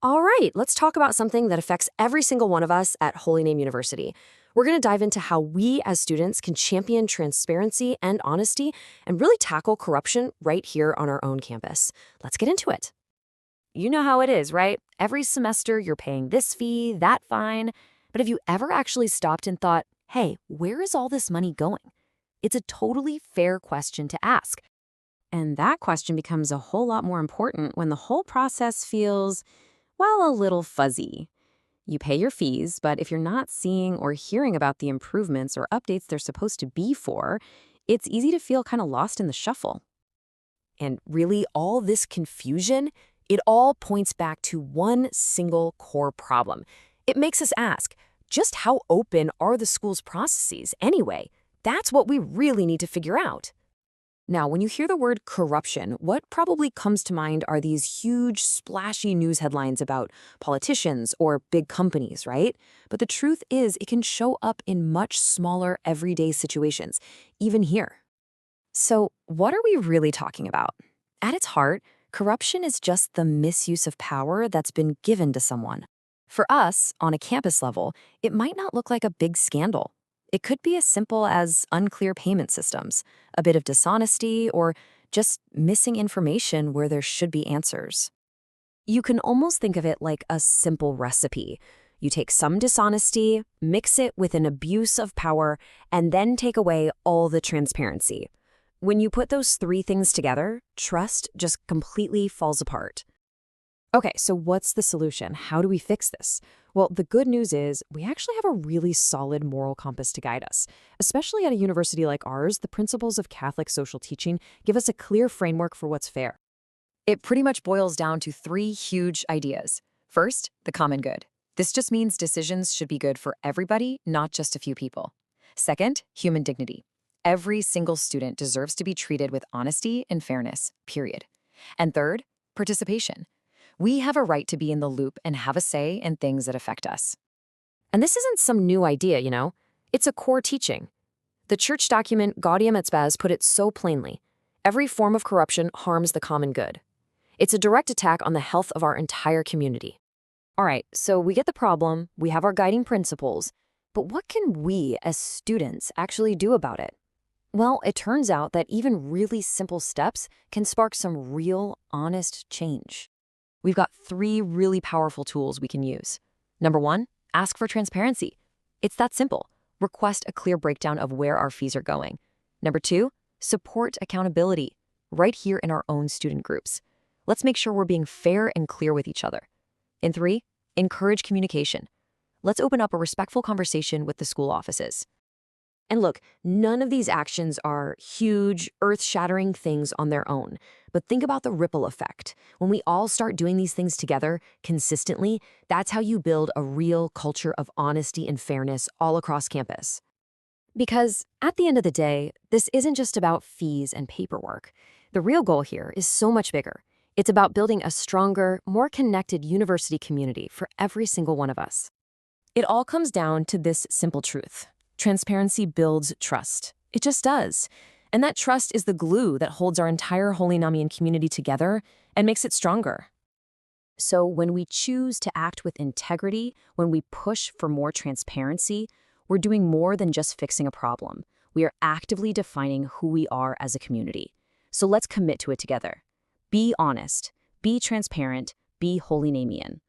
All right, let's talk about something that affects every single one of us at Holy Name University. We're going to dive into how we as students can champion transparency and honesty and really tackle corruption right here on our own campus. Let's get into it. You know how it is, right? Every semester you're paying this fee, that fine. But have you ever actually stopped and thought, hey, where is all this money going? It's a totally fair question to ask. And that question becomes a whole lot more important when the whole process feels, well, a little fuzzy. You pay your fees, but if you're not seeing or hearing about the improvements or updates they're supposed to be for, it's easy to feel kind of lost in the shuffle. And really, all this confusion, it all points back to one single core problem. It makes us ask, just how open are the school's processes anyway? That's what we really need to figure out. Now, when you hear the word corruption, what probably comes to mind are these huge, splashy news headlines about politicians or big companies, right? But the truth is, it can show up in much smaller, everyday situations, even here. So, what are we really talking about? At its heart, corruption is just the misuse of power that's been given to someone. For us, on a campus level, it might not look like a big scandal. It could be as simple as unclear payment systems, a bit of dishonesty, or just missing information where there should be answers. You can almost think of it like a simple recipe. You take some dishonesty, mix it with an abuse of power, and then take away all the transparency. When you put those three things together, trust just completely falls apart. Okay, so what's the solution? How do we fix this? Well, the good news is we actually have a really solid moral compass to guide us. Especially at a university like ours, the principles of Catholic social teaching give us a clear framework for what's fair. It pretty much boils down to three huge ideas. First, the common good. This just means decisions should be good for everybody, not just a few people. Second, human dignity. Every single student deserves to be treated with honesty and fairness, period. And third, participation. We have a right to be in the loop and have a say in things that affect us. And this isn't some new idea, you know? It's a core teaching. The church document Gaudium et Spes put it so plainly. Every form of corruption harms the common good. It's a direct attack on the health of our entire community. All right, so we get the problem, we have our guiding principles, but what can we as students actually do about it? Well, it turns out that even really simple steps can spark some real, honest change. We've got three really powerful tools we can use. Number one, ask for transparency. It's that simple. Request a clear breakdown of where our fees are going. Number two, support accountability, right here in our own student groups. Let's make sure we're being fair and clear with each other. And three, encourage communication. Let's open up a respectful conversation with the school offices. And look, none of these actions are huge, earth-shattering things on their own. But think about the ripple effect. When we all start doing these things together, consistently, that's how you build a real culture of honesty and fairness all across campus. Because at the end of the day, this isn't just about fees and paperwork. The real goal here is so much bigger. It's about building a stronger, more connected university community for every single one of us. It all comes down to this simple truth. Transparency builds trust. It just does. And that trust is the glue that holds our entire Holy Namian community together and makes it stronger. So when we choose to act with integrity, when we push for more transparency, we're doing more than just fixing a problem. We are actively defining who we are as a community. So let's commit to it together. Be honest, be transparent, be Holy Namian.